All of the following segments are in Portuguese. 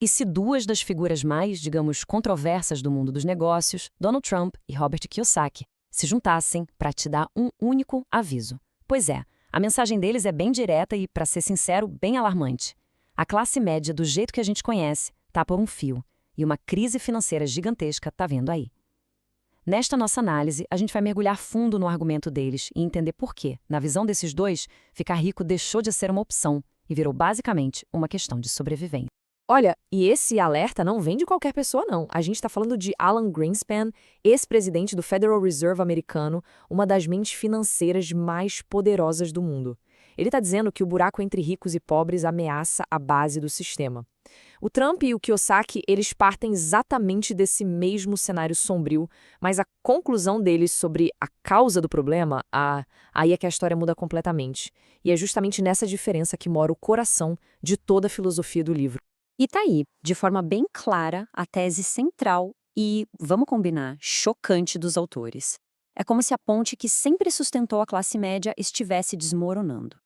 E se duas das figuras mais, digamos, controversas do mundo dos negócios, Donald Trump e Robert Kiyosaki, se juntassem para te dar um único aviso? Pois é, a mensagem deles é bem direta e, para ser sincero, bem alarmante. A classe média, do jeito que a gente conhece, tá por um fio, e uma crise financeira gigantesca tá vindo aí. Nesta nossa análise, a gente vai mergulhar fundo no argumento deles e entender por que, na visão desses dois, ficar rico deixou de ser uma opção e virou basicamente uma questão de sobrevivência. Olha, e esse alerta não vem de qualquer pessoa, não. A gente está falando de Alan Greenspan, ex-presidente do Federal Reserve americano, uma das mentes financeiras mais poderosas do mundo. Ele está dizendo que o buraco entre ricos e pobres ameaça a base do sistema. O Trump e o Kiyosaki, eles partem exatamente desse mesmo cenário sombrio, mas a conclusão deles sobre a causa do problema, aí é que a história muda completamente. E é justamente nessa diferença que mora o coração de toda a filosofia do livro. E tá aí, de forma bem clara, a tese central e, vamos combinar, chocante dos autores. É como se a ponte que sempre sustentou a classe média estivesse desmoronando.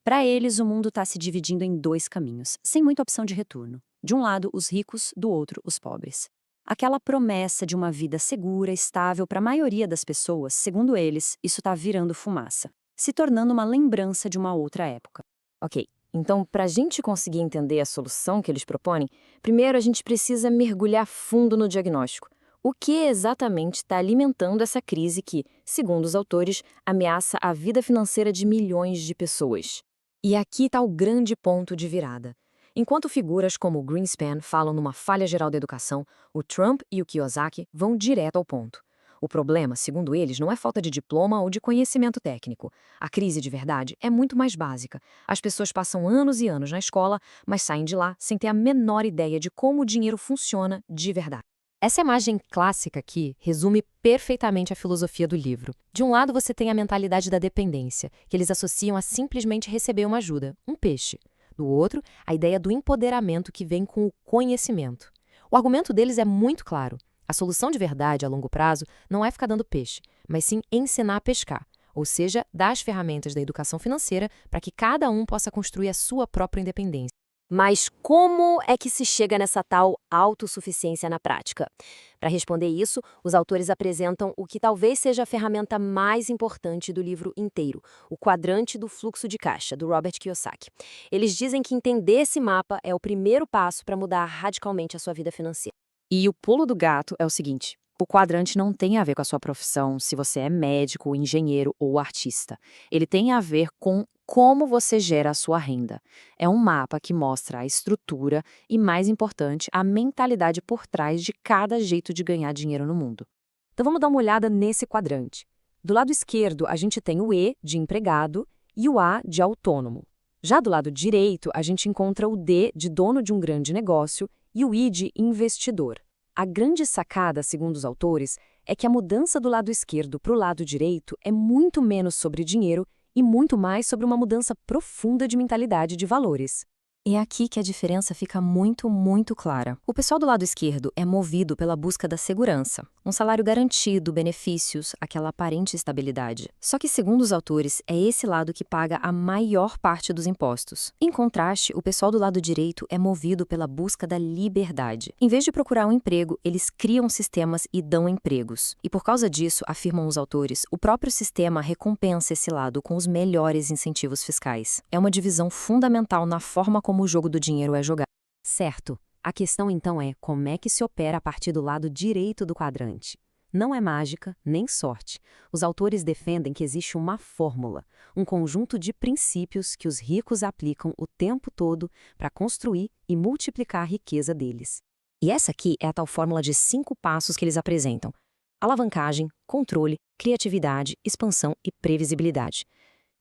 Para eles, o mundo está se dividindo em dois caminhos, sem muita opção de retorno. De um lado, os ricos, do outro, os pobres. Aquela promessa de uma vida segura, estável para a maioria das pessoas, segundo eles, isso está virando fumaça, se tornando uma lembrança de uma outra época. Ok. Então, para a gente conseguir entender a solução que eles propõem, primeiro a gente precisa mergulhar fundo no diagnóstico. O que exatamente está alimentando essa crise que, segundo os autores, ameaça a vida financeira de milhões de pessoas? E aqui está o grande ponto de virada. Enquanto figuras como o Greenspan falam numa falha geral da educação, o Trump e o Kiyosaki vão direto ao ponto. O problema, segundo eles, não é falta de diploma ou de conhecimento técnico. A crise de verdade é muito mais básica. As pessoas passam anos e anos na escola, mas saem de lá sem ter a menor ideia de como o dinheiro funciona de verdade. Essa imagem clássica aqui resume perfeitamente a filosofia do livro. De um lado, você tem a mentalidade da dependência, que eles associam a simplesmente receber uma ajuda, um peixe. Do outro, a ideia do empoderamento que vem com o conhecimento. O argumento deles é muito claro. A solução de verdade a longo prazo não é ficar dando peixe, mas sim ensinar a pescar, ou seja, dar as ferramentas da educação financeira para que cada um possa construir a sua própria independência. Mas como é que se chega nessa tal autossuficiência na prática? Para responder isso, os autores apresentam o que talvez seja a ferramenta mais importante do livro inteiro, o quadrante do fluxo de caixa, do Robert Kiyosaki. Eles dizem que entender esse mapa é o primeiro passo para mudar radicalmente a sua vida financeira. E o pulo do gato é o seguinte: o quadrante não tem a ver com a sua profissão, se você é médico, engenheiro ou artista. Ele tem a ver com como você gera a sua renda. É um mapa que mostra a estrutura e, mais importante, a mentalidade por trás de cada jeito de ganhar dinheiro no mundo. Então vamos dar uma olhada nesse quadrante. Do lado esquerdo, a gente tem o E de empregado e o A de autônomo. Já do lado direito, a gente encontra o D de dono de um grande negócio e o I de investidor. A grande sacada, segundo os autores, é que a mudança do lado esquerdo para o lado direito é muito menos sobre dinheiro e muito mais sobre uma mudança profunda de mentalidade de valores. É aqui que a diferença fica muito, muito clara. O pessoal do lado esquerdo é movido pela busca da segurança, um salário garantido, benefícios, aquela aparente estabilidade. Só que, segundo os autores, é esse lado que paga a maior parte dos impostos. Em contraste, o pessoal do lado direito é movido pela busca da liberdade. Em vez de procurar um emprego, eles criam sistemas e dão empregos. E por causa disso, afirmam os autores, o próprio sistema recompensa esse lado com os melhores incentivos fiscais. É uma divisão fundamental na forma como o jogo do dinheiro é jogado. Certo. A questão então é como é que se opera a partir do lado direito do quadrante. Não é mágica, nem sorte. Os autores defendem que existe uma fórmula, um conjunto de princípios que os ricos aplicam o tempo todo para construir e multiplicar a riqueza deles. E essa aqui é a tal fórmula de 5 passos que eles apresentam: alavancagem, controle, criatividade, expansão e previsibilidade.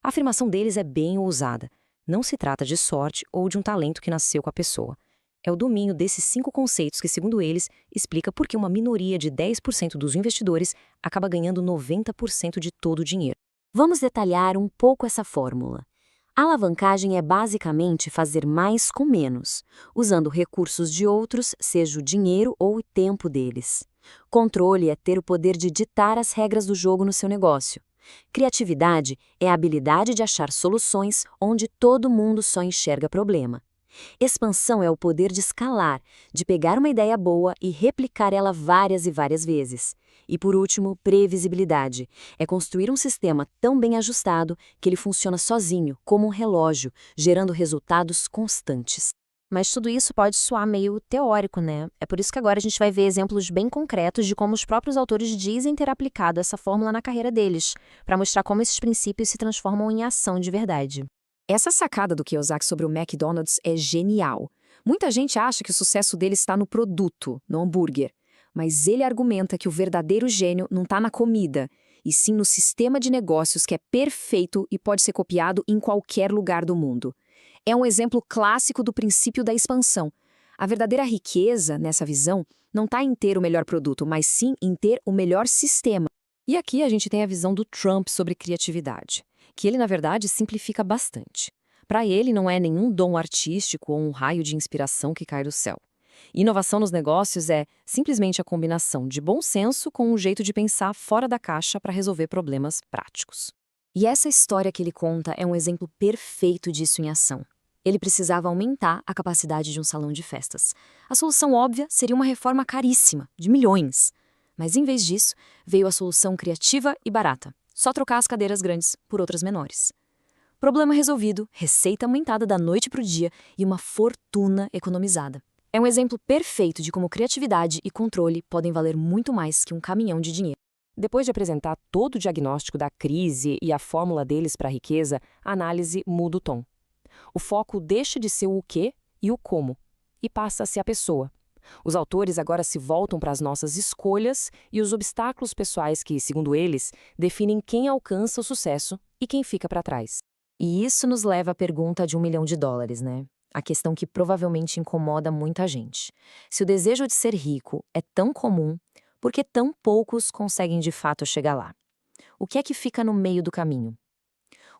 A afirmação deles é bem ousada. Não se trata de sorte ou de um talento que nasceu com a pessoa. É o domínio desses 5 conceitos que, segundo eles, explica por que uma minoria de 10% dos investidores acaba ganhando 90% de todo o dinheiro. Vamos detalhar um pouco essa fórmula. A alavancagem é basicamente fazer mais com menos, usando recursos de outros, seja o dinheiro ou o tempo deles. Controle é ter o poder de ditar as regras do jogo no seu negócio. Criatividade é a habilidade de achar soluções onde todo mundo só enxerga problema. Expansão é o poder de escalar, de pegar uma ideia boa e replicar ela várias e várias vezes. E por último, previsibilidade. É construir um sistema tão bem ajustado que ele funciona sozinho, como um relógio, gerando resultados constantes. Mas tudo isso pode soar meio teórico, né? É por isso que agora a gente vai ver exemplos bem concretos de como os próprios autores dizem ter aplicado essa fórmula na carreira deles, para mostrar como esses princípios se transformam em ação de verdade. Essa sacada do Kiyosaki sobre o McDonald's é genial. Muita gente acha que o sucesso dele está no produto, no hambúrguer. Mas ele argumenta que o verdadeiro gênio não está na comida, e sim no sistema de negócios que é perfeito e pode ser copiado em qualquer lugar do mundo. É um exemplo clássico do princípio da expansão. A verdadeira riqueza, nessa visão, não está em ter o melhor produto, mas sim em ter o melhor sistema. E aqui a gente tem a visão do Trump sobre criatividade, que ele, na verdade, simplifica bastante. Para ele, não é nenhum dom artístico ou um raio de inspiração que cai do céu. Inovação nos negócios é simplesmente a combinação de bom senso com um jeito de pensar fora da caixa para resolver problemas práticos. E essa história que ele conta é um exemplo perfeito disso em ação. Ele precisava aumentar a capacidade de um salão de festas. A solução óbvia seria uma reforma caríssima, de milhões. Mas em vez disso, veio a solução criativa e barata. Só trocar as cadeiras grandes por outras menores. Problema resolvido, receita aumentada da noite para o dia e uma fortuna economizada. É um exemplo perfeito de como criatividade e controle podem valer muito mais que um caminhão de dinheiro. Depois de apresentar todo o diagnóstico da crise e a fórmula deles para a riqueza, a análise muda o tom. O foco deixa de ser o quê e o como, e passa a ser a pessoa. Os autores agora se voltam para as nossas escolhas e os obstáculos pessoais que, segundo eles, definem quem alcança o sucesso e quem fica para trás. E isso nos leva à pergunta de $1 milhão, né? A questão que provavelmente incomoda muita gente. Se o desejo de ser rico é tão comum, por que tão poucos conseguem de fato chegar lá? O que é que fica no meio do caminho?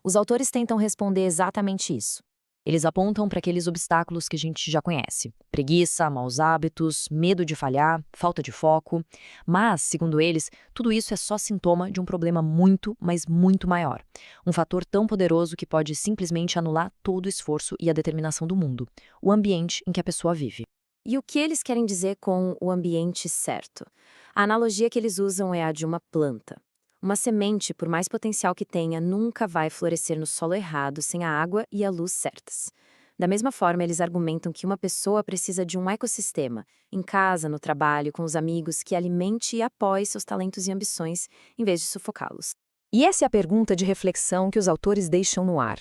Os autores tentam responder exatamente isso. Eles apontam para aqueles obstáculos que a gente já conhece: preguiça, maus hábitos, medo de falhar, falta de foco. Mas, segundo eles, tudo isso é só sintoma de um problema muito, mas muito maior. Um fator tão poderoso que pode simplesmente anular todo o esforço e a determinação do mundo: o ambiente em que a pessoa vive. E o que eles querem dizer com o ambiente certo? A analogia que eles usam é a de uma planta. Uma semente, por mais potencial que tenha, nunca vai florescer no solo errado, sem a água e a luz certas. Da mesma forma, eles argumentam que uma pessoa precisa de um ecossistema, em casa, no trabalho, com os amigos, que alimente e apoie seus talentos e ambições, em vez de sufocá-los. E essa é a pergunta de reflexão que os autores deixam no ar.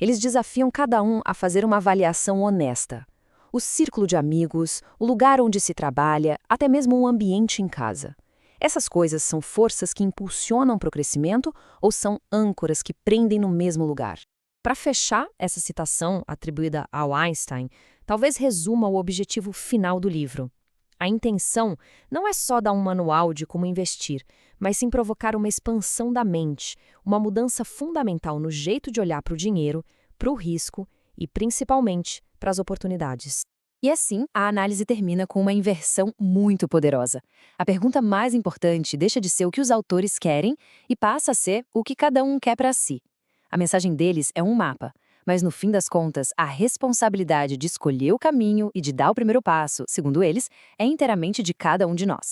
Eles desafiam cada um a fazer uma avaliação honesta. O círculo de amigos, o lugar onde se trabalha, até mesmo o ambiente em casa. Essas coisas são forças que impulsionam para o crescimento ou são âncoras que prendem no mesmo lugar? Para fechar essa citação atribuída ao Einstein, talvez resuma o objetivo final do livro. A intenção não é só dar um manual de como investir, mas sim provocar uma expansão da mente, uma mudança fundamental no jeito de olhar para o dinheiro, para o risco e, principalmente, para as oportunidades. E assim, a análise termina com uma inversão muito poderosa. A pergunta mais importante deixa de ser o que os autores querem e passa a ser o que cada um quer para si. A mensagem deles é um mapa, mas no fim das contas, a responsabilidade de escolher o caminho e de dar o primeiro passo, segundo eles, é inteiramente de cada um de nós.